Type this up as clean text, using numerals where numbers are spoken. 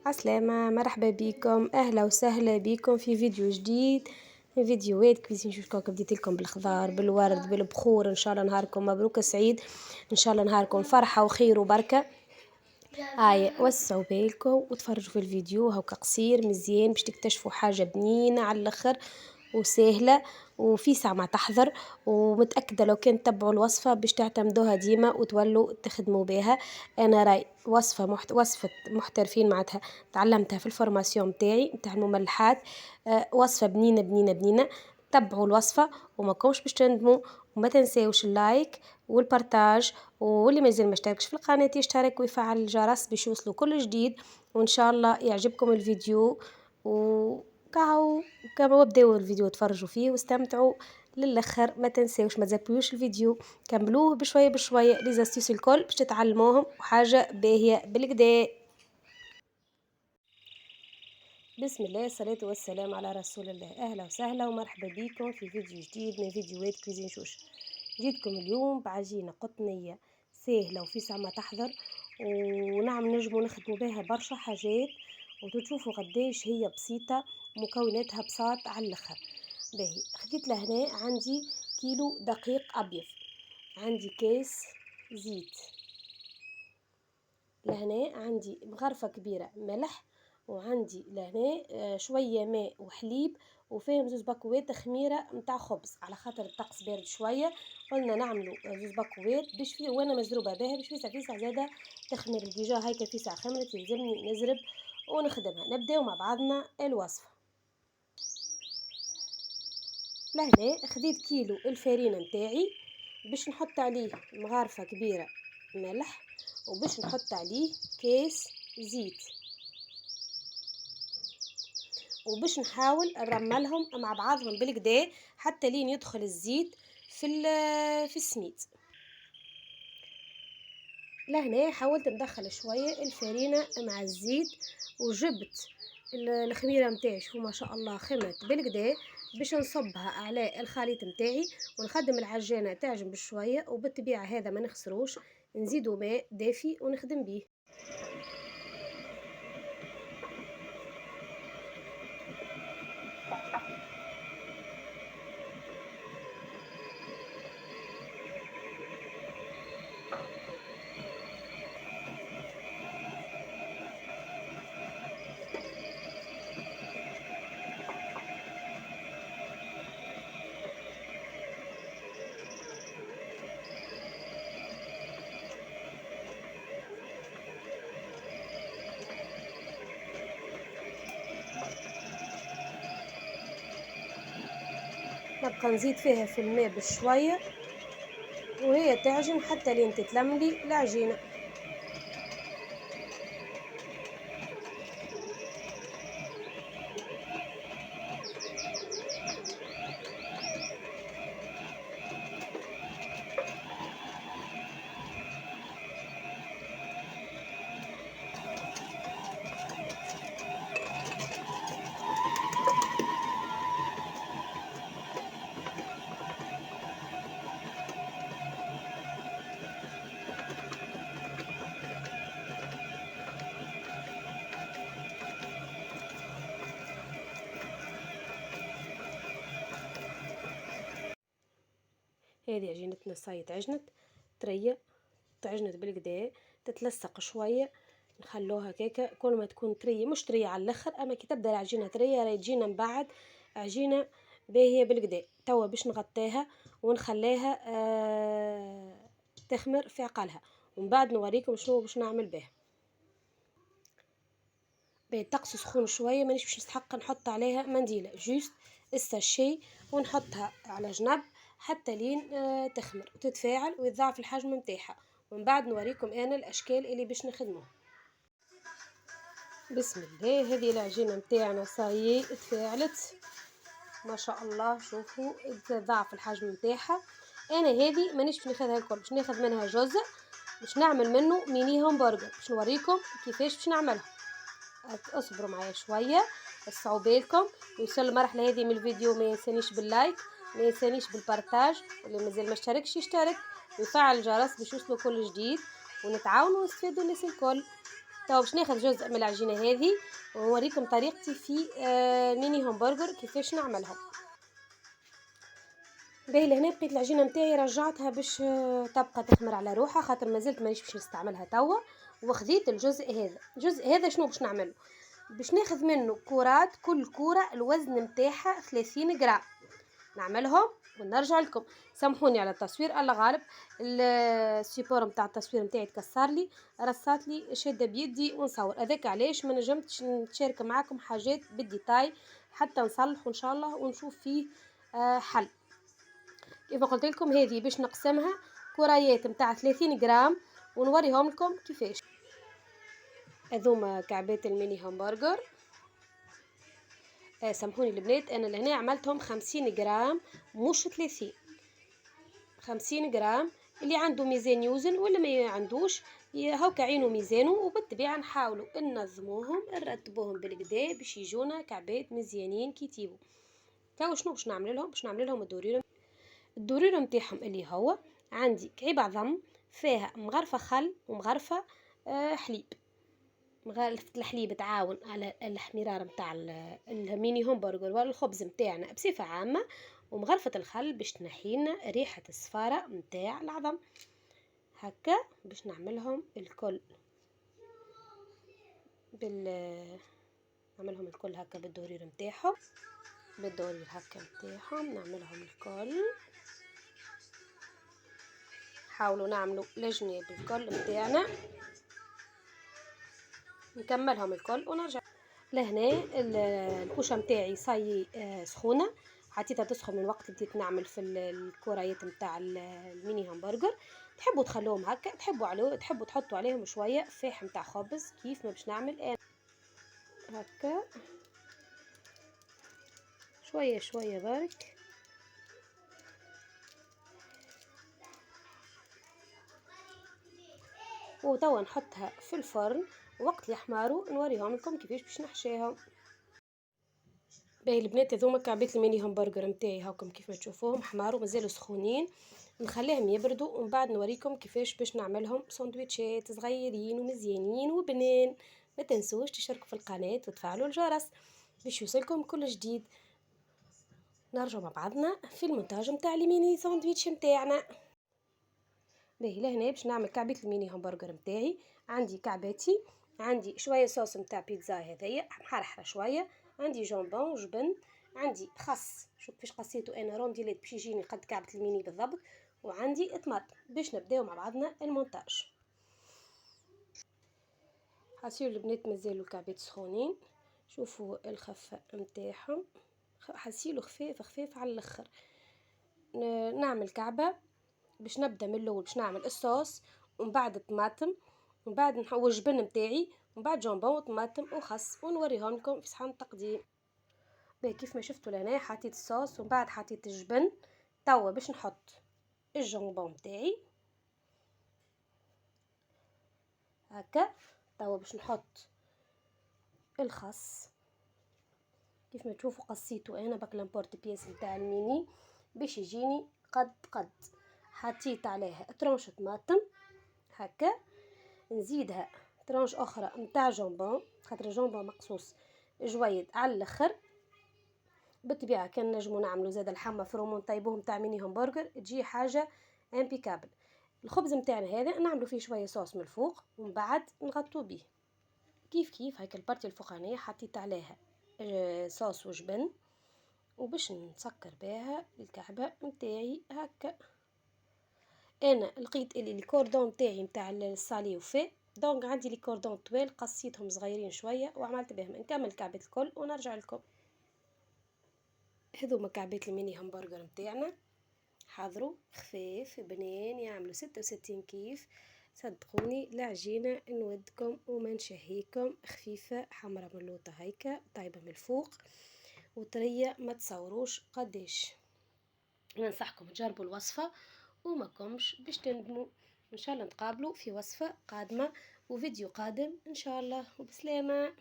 عسلامة، مرحبا بكم، أهلا وسهلا بكم في فيديو جديد من فيديوهات كويزين شوشكوكا. بديت لكم بالخضار بالورد بالبخور. إن شاء الله نهاركم مبروك سعيد، إن شاء الله نهاركم فرحة وخير وبركة. وسعوا بالكم وتفرجوا في الفيديو هوكا قصير مزيان باش تكتشفوا حاجة بنينة على الآخر وسهلة وفي ساعة ما تحضر، ومتأكدة لو كان تتبعوا الوصفة باش تعتمدوها ديما وتولوا تخدموا بها. أنا راي وصفة محترفين معناتها، تعلمتها في الفورماسيون متاعي متاع المملحات. وصفة بنينة بنينة بنينة. تبعوا الوصفة وما كومش باش تندموا، وما تنساوش اللايك والبارتاج، واللي مازال ما اشتركش في القناة يشترك ويفعل الجرس باش يوصلوا كل جديد. وإن شاء الله يعجبكم الفيديو كاو وابداو الفيديو تفرجوا فيه واستمتعوا للاخر. ما تنساوش ما تزابيوش الفيديو، كملوه بشويه بشويه لي زاستيس الكل باش تتعلموهم وحاجه باهيه بالكدا. بسم الله الصلاة والسلام على رسول الله. أهلا وسهلا ومرحبا بكم في فيديو جديد من فيديوهات كوزين شوش. جيتكم اليوم بعجينة قطنية سهلة وفي ساعة ما تحضر، ونعم نجمو نخدمو بها برشا حاجات وتشوفوا قديش هي بسيطة، مكوناتها بساط على الاخر. باهي، خديت لهنا عندي كيلو دقيق أبيض، عندي كيس زيت، لهنا عندي مغرفة كبيرة ملح، وعندي لهنا شوية ماء وحليب، وفيهم زوز باكوات خميرة متاع خبز على خاطر الطقس بارد شوية. قلنا نعملوا زوز باكوات باش في وانا مزروبة بها باش فيسع زادة تخمر الديجا. هايكا فيسع خمرت يلزمني نزرب ونخدمها. نبداو مع بعضنا الوصفة. لهنا خديت كيلو الفرينة متاعي باش نحط عليه مغارفة كبيرة ملح، وباش نحط عليه كيس زيت، وباش نحاول نرملهم مع بعضهم بالكدا حتى لين يدخل الزيت في السميد. لهنا حاولت ندخل شوية الفرينة مع الزيت، وجبت الخميرة متاعي شوفوا ما شاء الله خمرت بالكدا باش نصبها على الخليط متاعي ونخدم العجانة تعجن بشوية. وبالطبيعة هذا ما نخسروش، نزيدو ماء دافي ونخدم بيه. نبقى نزيد فيها في الماء بشوية وهي تعجن حتى لين تتلملي العجينة. هذه عجينتنا صايت عجنت طرية، تعجنت بالكدا تتلصق شوية. نخلوها كيكة كل ما تكون طرية، مش طرية على الاخر، اما كي تبدا العجينة طرية راهي تجينا من بعد عجينة باهية بالكدا. توا باش نغطيها ونخليها تخمر في عقلها، ومن بعد نوريكم شنو باش نعمل به. الطقس سخون شويه، مانيش باش نستحق نحط عليها منديله، جوست الساشي ونحطها على جنب حتى لين تخمر وتتفاعل ويتضاعف الحجم متاعها. ومن بعد نوريكم انا الاشكال اللي باش نخدموها. بسم الله، هذه العجينه متاعنا صايي تفاعلت ما شاء الله. شوفوا تضاعف الحجم متاعها. انا هذه مانيش باش ناخذها الكل، باش ناخذ منها جزء باش نعمل منه ميني همبرجر، باش نوريكم كيفاش باش نعملها. اصبروا معايا شويه، وسعوا بالكم. ويوصل المرحله هذه من الفيديو ما ينسانيش باللايك، ما ينسانيش بالبارتاج، واللي مازال ما اشتركش يشترك ويفعل الجرس باش يوصلوا كل جديد، ونتعاونوا ونستفادوا الناس الكل. توا باش ناخذ جزء من العجينة هذه ونوريكم طريقتي في ميني همبرجر كيفاش نعملها. باهي لهنا بقيت العجينة متاعي رجعتها باش تبقى تخمر على روحها، خاطر مازلت مانيش باش نستعملها توا. وخذيت الجزء هذا شنو باش نعمله؟ باش ناخذ منه كرات، كل كرة الوزن متاعها 30 غرام. نعملهم ونرجع لكم. سامحوني على التصوير، الله غالب السيبور نتاع التصوير نتاعي تكسر لي، رصات لي شاده بيدي ونصور، هذاك علاش ما نجمتش نشارك معاكم حاجات بالديتاي حتى نصلح ان شاء الله ونشوف فيه حل. كيف قلت لكم هذه باش نقسمها كريات نتاع 30 غرام ونوريهم لكم كيفاش. هذوما كعبات الميني همبرجر. سامحوني البنات، انا لهنا عملتهم 50 غرام مش 30. 50 غرام، اللي عنده ميزان يوزن واللي ما عندوش هاكا عينو ميزانه. وبالطبيعه نحاولوا ننظموهم نرتبوهم بالكدا باش يجونا كعبات مزيانين كي يطيبوا. تو شنو باش نعمل لهم؟ باش نعمل لهم الدوريره نتاعهم اللي هو عندي كعيب عظم فيها مغرفه خل ومغرفه حليب. مغرفة الحليب تعاون على الحمرار متاع الميني همبرجر ولا الخبز متاعنا بصفة عامة، ومغرفة الخل باش تنحينا ريحة الصفارة متاع العظم. هكا باش نعملهم الكل نعملهم الكل هكا بالدورير متاعهم، بالدورير هكا متاعهم نعملهم الكل. حاولوا نعملوا الجناب الكل متاعنا، نكملهم الكل ونرجع لهنا. الكوشه متاعي صاي سخونه، حطيتها تسخن من وقت بديت نعمل في الكريات متاع الميني همبرجر. تحبوا تخلوهم هكا، تحبوا تحطوا عليهم شويه فاح متاع خبز كيف ما باش نعمل انا هكا شويه شويه برك. وتوا نحطها في الفرن، وقت يحمروا نوريهم لكم كيفاش باش نحشيهم. باهي البنات هذوما كعبات الميني همبرجر نتاعي هاكم كيف ما تشوفوهم حماروا مازالوا سخونين، نخليهم يبردوا ومن بعد نوريكم كيفاش باش نعملهم سندويتشات صغيرين ومزيانين وبنان. ما تنسوش تشتركوا في القناه وتفعلوا الجرس باش يوصلكم كل جديد. نرجع مع بعضنا في المونتاج نتاع الميني ساندويتش نتاعنا. باهي لهنا باش نعمل كعبه الميني همبرجر نتاعي. عندي كعباتي، عندي شويه صوص نتاع بيتزا هذيا محرحره شويه، عندي جامبون جبن، عندي خس شوف كيفاش قصيته انا رونديلات باش يجيني قد كعبه الميني بالضبط، وعندي طماطم. باش نبداو مع بعضنا المونتاج. حاسيو البنات مازالوا الكعبات سخونين، شوفوا الخفه نتاعهم حاسيلو خفيف خفيف على الاخر. نعمل كعبه باش نبدا من الاول باش نعمل الصوص ومن بعد الطماطم ومن بعد نحوي الجبن نتاعي ومن بعد جامبون وطماطم وخس ونوريهم لكم في صحن التقديم. باهي كيف ما شفتوا لهنا حطيت الصوص ومن بعد حطيت الجبن. توا باش نحط الجامبون نتاعي هكا. توا باش نحط الخس كيف ما تشوفوا قصيته انا بكلامبورت بياس نتاع الميني باش يجيني قد. حطيت عليها ترونش طماطم هكا، نزيدها ترونش اخرى نتاع جامبون خاطر الجامبون مقصوص جويد على الاخر. بالطبيعه كان نجمو نعملو زاد الحمه فرومون طيبوه نتاع ميني همبرجر تجي حاجه امبيكابل. الخبز نتاعنا هذا نعملو فيه شويه صوص من الفوق ومن بعد نغطو به كيف هيك البارتي الفوقانيه حطيت عليها صوص وجبن وباش نسكر بها الكعبه نتاعي هكا. انا لقيت اللي الكوردون نتاعي نتاع الصالي وفاء دونك عندي لي كوردون طويل قصيتهم صغيرين شويه وعملت بهم. نكمل كعبه الكل ونرجع لكم. هذوما كعبات الميني همبرجر نتاعنا، حضروا خفيف بنين يعملوا 66 كيف. صدقوني العجينه نودكم وما نشهيكم، خفيفه حمرا ملوطه هيكا طيبه من الفوق وطريه ما تصوروش قديش. ننصحكم تجربوا الوصفه وما كومش باش تندموا. ان شاء الله نتقابلوا في وصفه قادمه وفيديو قادم ان شاء الله، وبسلامه.